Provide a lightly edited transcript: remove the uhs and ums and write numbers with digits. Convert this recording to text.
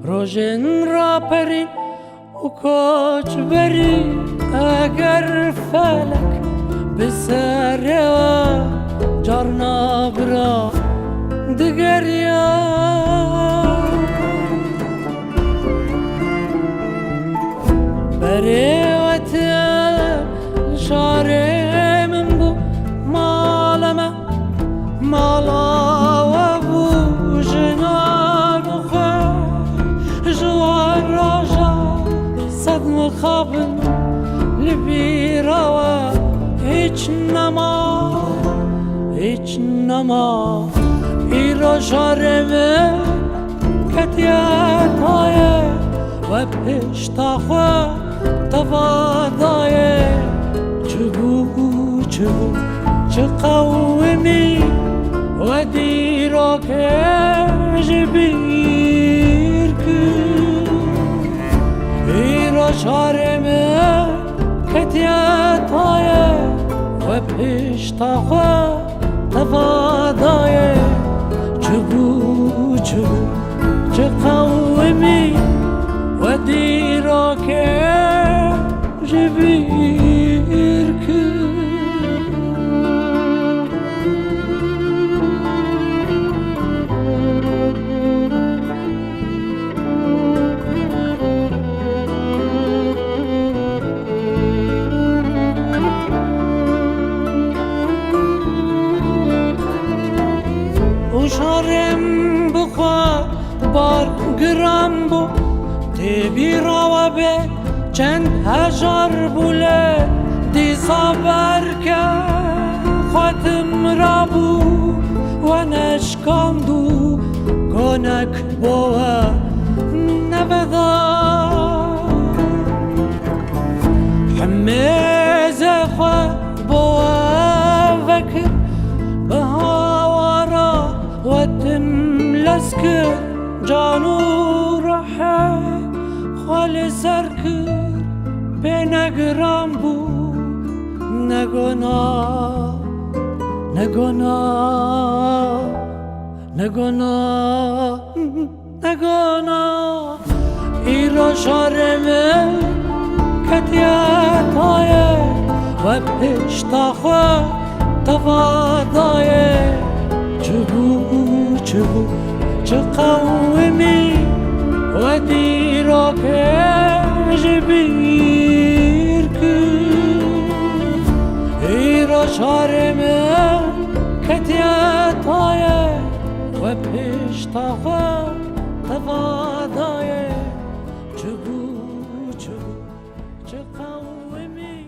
روژن را پری و کوچ بری اگر فلک بسر جارنا برا دگریا بری وطن شاره من بو مالما مالا و بو جنار بخواه جوار راجا صد مخابن لبیرا و هیچ نما ایرا شاره من کتیت های و پشتا خواه تفادای چگو چه قومی و دیرا که جبیر کن ایرا شارمه کتیت های و پشتا خواه تفادای چگو چه قومی و دیرا که جبیر کن شارم بخوا بار گرام بو تبی را به چند هزار بوله دیسا برکه خاتم را بو و نشکام دو گنک بوه نبدا حمیز خواه بوه وکر لسكر جانو رحي خالي سركر بنقرام بو نگونا ایرا شارمه کتیت های و پشتا خواه تفادای چه قومی و دیرا که جبیر کن ایرا شارمه کتیت های و پشتا خواه تفادای چه قومی